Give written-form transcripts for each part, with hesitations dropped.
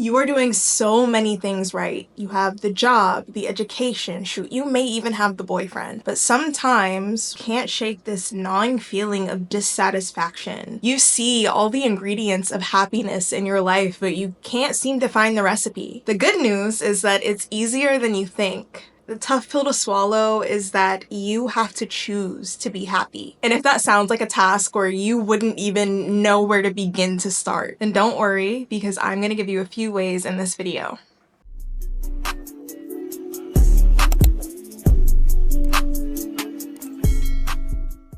You are doing so many things right. You have the job, the education, shoot, you may even have the boyfriend. But sometimes you can't shake this gnawing feeling of dissatisfaction. You see all the ingredients of happiness in your life, but you can't seem to find the recipe. The good news is that it's easier than you think. The tough pill to swallow is that you have to choose to be happy. And if that sounds like a task where you wouldn't even know where to begin to start, then don't worry, because I'm gonna give you a few ways in this video.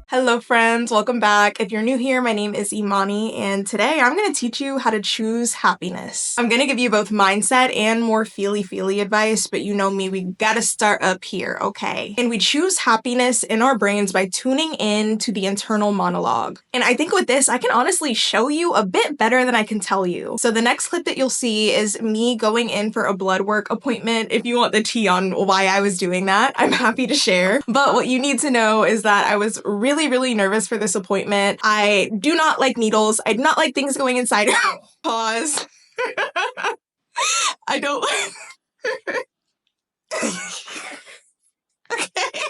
Hello friends, welcome back. If you're new here, my name is Imani, and today I'm going to teach you how to choose happiness. I'm going to give you both mindset and more feely advice, but you know me, we gotta start up here, okay? And we choose happiness in our brains by tuning in to the internal monologue. And I think with this, I can honestly show you a bit better than I can tell you. So the next clip that you'll see is me going in for a blood work appointment. If you want the tea on why I was doing that, I'm happy to share. But what you need to know is that I was really nervous for this appointment. I do not like needles. I do not like things going inside. Pause. I don't. Okay.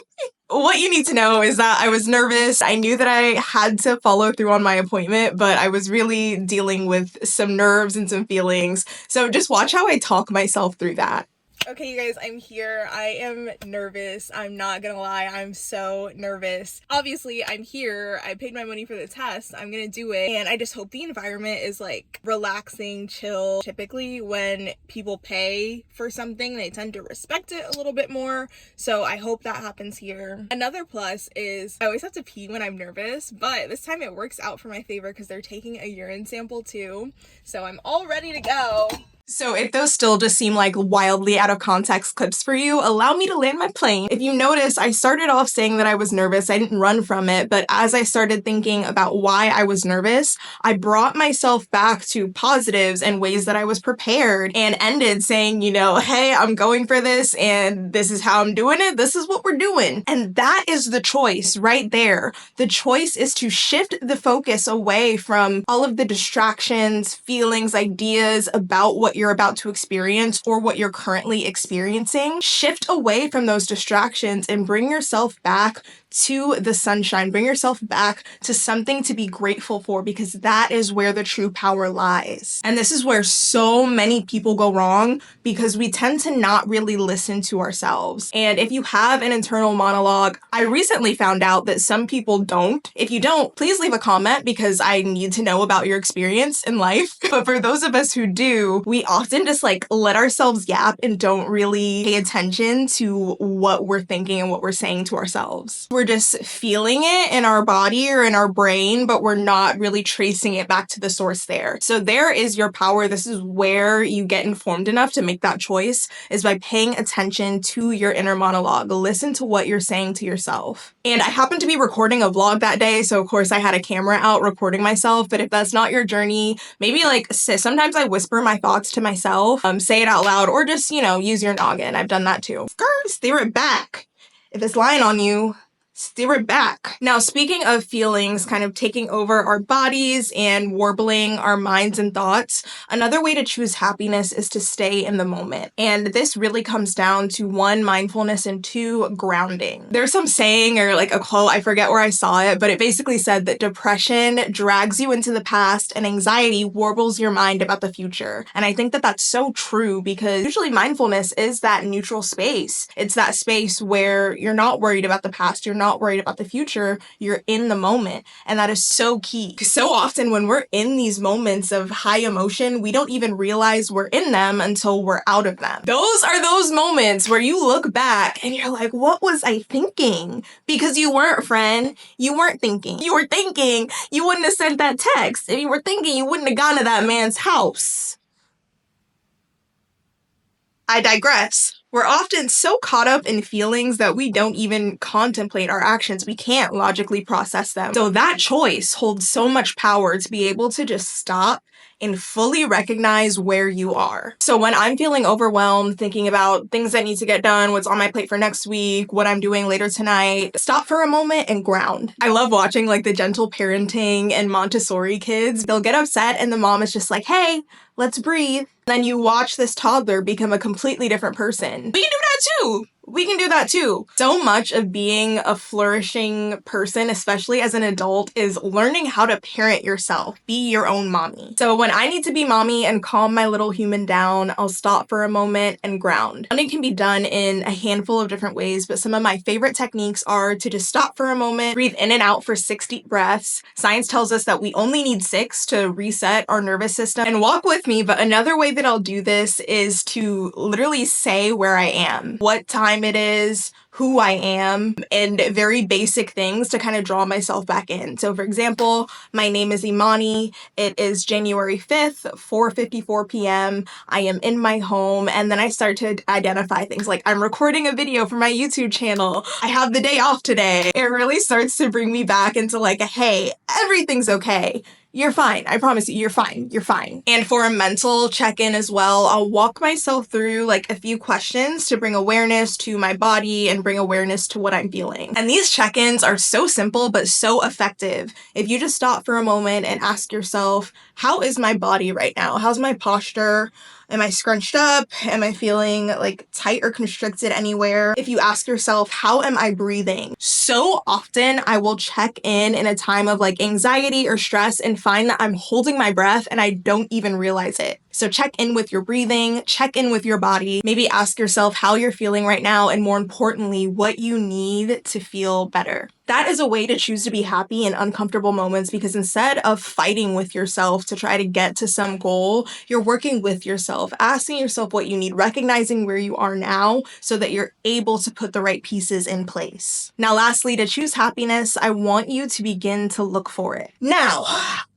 What you need to know is that I was nervous. I knew that I had to follow through on my appointment, but I was really dealing with some nerves and some feelings. So just watch how I talk myself through that. Okay, you guys, I'm here. I am nervous. I'm not gonna lie, I'm so nervous. Obviously, I'm here. I paid my money for the test. I'm gonna do it. And I just hope the environment is like relaxing, chill. Typically, when people pay for something, they tend to respect it a little bit more. So I hope that happens here. Another plus is I always have to pee when I'm nervous, but this time it works out for my favor because they're taking a urine sample too. So I'm all ready to go. So if those still just seem like wildly out of context clips for you, allow me to land my plane. If you notice, I started off saying that I was nervous. I didn't run from it, but as I started thinking about why I was nervous, I brought myself back to positives and ways that I was prepared and ended saying, you know, hey, I'm going for this and this is how I'm doing it. This is what we're doing. And that is the choice right there. The choice is to shift the focus away from all of the distractions, feelings, ideas about what you're about to experience or what you're currently experiencing. Shift away from those distractions and bring yourself back to the sunshine. Bring yourself back to something to be grateful for, because that is where the true power lies. And this is where so many people go wrong, because we tend to not really listen to ourselves. And if you have an internal monologue, I recently found out that some people don't. If you don't, please leave a comment because I need to know about your experience in life. But for those of us who do, we often just like let ourselves yap and don't really pay attention to what we're thinking and what we're saying to ourselves. We're just feeling it in our body or in our brain, but we're not really tracing it back to the source there. So there is your power. This is where you get informed enough to make that choice, is by paying attention to your inner monologue. Listen to what you're saying to yourself. And I happened to be recording a vlog that day, so of course I had a camera out recording myself. But if that's not your journey, maybe like sometimes I whisper my thoughts to myself, say it out loud, or just, you know, use your noggin. I've done that too. Steer it back. If it's lying on you, steer it back. Now, speaking of feelings kind of taking over our bodies and warbling our minds and thoughts, another way to choose happiness is to stay in the moment. And this really comes down to 1, mindfulness, and 2, grounding. There's some saying or like a quote, I forget where I saw it, but it basically said that depression drags you into the past and anxiety warbles your mind about the future. And I think that that's so true, because usually mindfulness is that neutral space. It's that space where you're not worried about the past, you're not worried about the future, you're in the moment. And that is so key. So often when we're in these moments of high emotion, we don't even realize we're in them until we're out of them. Those are those moments where you look back and you're like, what was I thinking? Because you weren't, friend. You weren't thinking. You were thinking you wouldn't have sent that text. If you were thinking, you wouldn't have gone to that man's house. I digress. We're often so caught up in feelings that we don't even contemplate our actions. We can't logically process them. So that choice holds so much power, to be able to just stop and fully recognize where you are. So when I'm feeling overwhelmed, thinking about things that need to get done, what's on my plate for next week, what I'm doing later tonight, stop for a moment and ground. I love watching like the gentle parenting and Montessori kids. They'll get upset and the mom is just like, hey, let's breathe. Then you watch this toddler become a completely different person. We can do that too. We can do that too. So much of being a flourishing person, especially as an adult, is learning how to parent yourself. Be your own mommy. So when I need to be mommy and calm my little human down, I'll stop for a moment and ground. Grounding can be done in a handful of different ways, but some of my favorite techniques are to just stop for a moment, breathe in and out for 6 deep breaths. Science tells us that we only need 6 to reset our nervous system. And walk with me, but another way that I'll do this is to literally say where I am, what time it is, who I am, and very basic things to kind of draw myself back in. So for example, my name is Imani. It is January 5th, 4:54 p.m. I am in my home, and then I start to identify things like I'm recording a video for my YouTube channel. I have the day off today. It really starts to bring me back into like, hey, everything's okay. You're fine. I promise you, you're fine. You're fine. And for a mental check-in as well, I'll walk myself through like a few questions to bring awareness to my body and bring awareness to what I'm feeling. And these check-ins are so simple, but so effective. If you just stop for a moment and ask yourself, how is my body right now? How's my posture? Am I scrunched up? Am I feeling like tight or constricted anywhere? If you ask yourself, how am I breathing? So often I will check in a time of like anxiety or stress and find that I'm holding my breath and I don't even realize it. So check in with your breathing, check in with your body, maybe ask yourself how you're feeling right now, and more importantly, what you need to feel better. That is a way to choose to be happy in uncomfortable moments, because instead of fighting with yourself to try to get to some goal, you're working with yourself, asking yourself what you need, recognizing where you are now so that you're able to put the right pieces in place. Now, lastly, to choose happiness, I want you to begin to look for it. Now,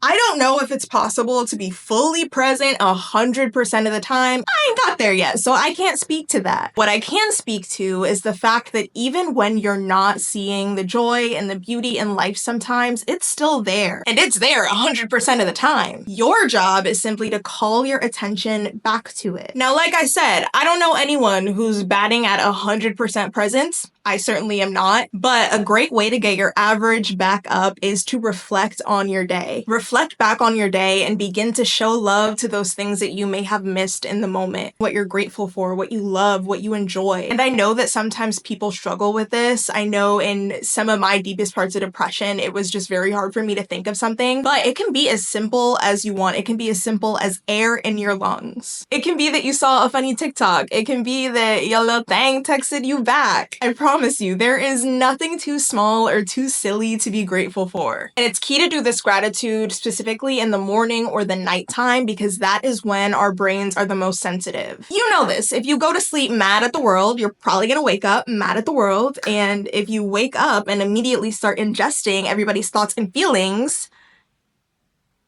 I don't know if it's possible to be fully present 100% of the time. I ain't got there yet, so I can't speak to that. What I can speak to is the fact that even when you're not seeing the joy and the beauty in life sometimes, it's still there. And it's there 100% of the time. Your job is simply to call your attention back to it. Now, like I said, I don't know anyone who's batting at 100% presence. I certainly am not, but a great way to get your average back up is to reflect on your day. Reflect back on your day and begin to show love to those things that you may have missed in the moment, what you're grateful for, what you love, what you enjoy. And I know that sometimes people struggle with this. I know in some of my deepest parts of depression, it was just very hard for me to think of something, but it can be as simple as you want. It can be as simple as air in your lungs. It can be that you saw a funny TikTok. It can be that your little thing texted you back. I promise you, there is nothing too small or too silly to be grateful for. And it's key to do this gratitude specifically in the morning or the nighttime, because that is when our brains are the most sensitive. You know this. If you go to sleep mad at the world, you're probably gonna wake up mad at the world. And if you wake up and immediately start ingesting everybody's thoughts and feelings,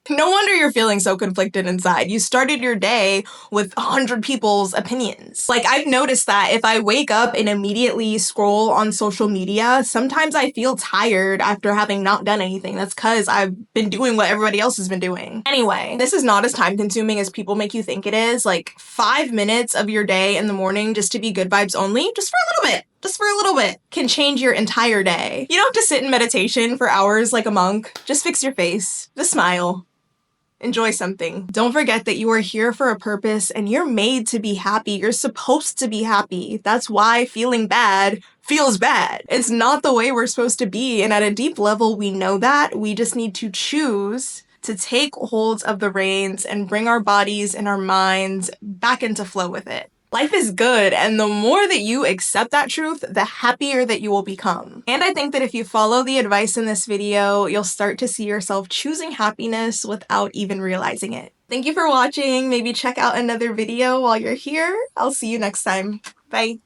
no wonder you're feeling so conflicted inside. You started your day with 100 people's opinions. Like, I've noticed that if I wake up and immediately scroll on social media, sometimes I feel tired after having not done anything. That's because I've been doing what everybody else has been doing. Anyway, this is not as time consuming as people make you think it is. Like 5 minutes of your day in the morning just to be good vibes only, just for a little bit, can change your entire day. You don't have to sit in meditation for hours like a monk. Just fix your face. Just smile. Enjoy something. Don't forget that you are here for a purpose and you're made to be happy. You're supposed to be happy. That's why feeling bad feels bad. It's not the way we're supposed to be. And at a deep level, we know that. We just need to choose to take hold of the reins and bring our bodies and our minds back into flow with it. Life is good, and the more that you accept that truth, the happier that you will become. And I think that if you follow the advice in this video, you'll start to see yourself choosing happiness without even realizing it. Thank you for watching. Maybe check out another video while you're here. I'll see you next time. Bye.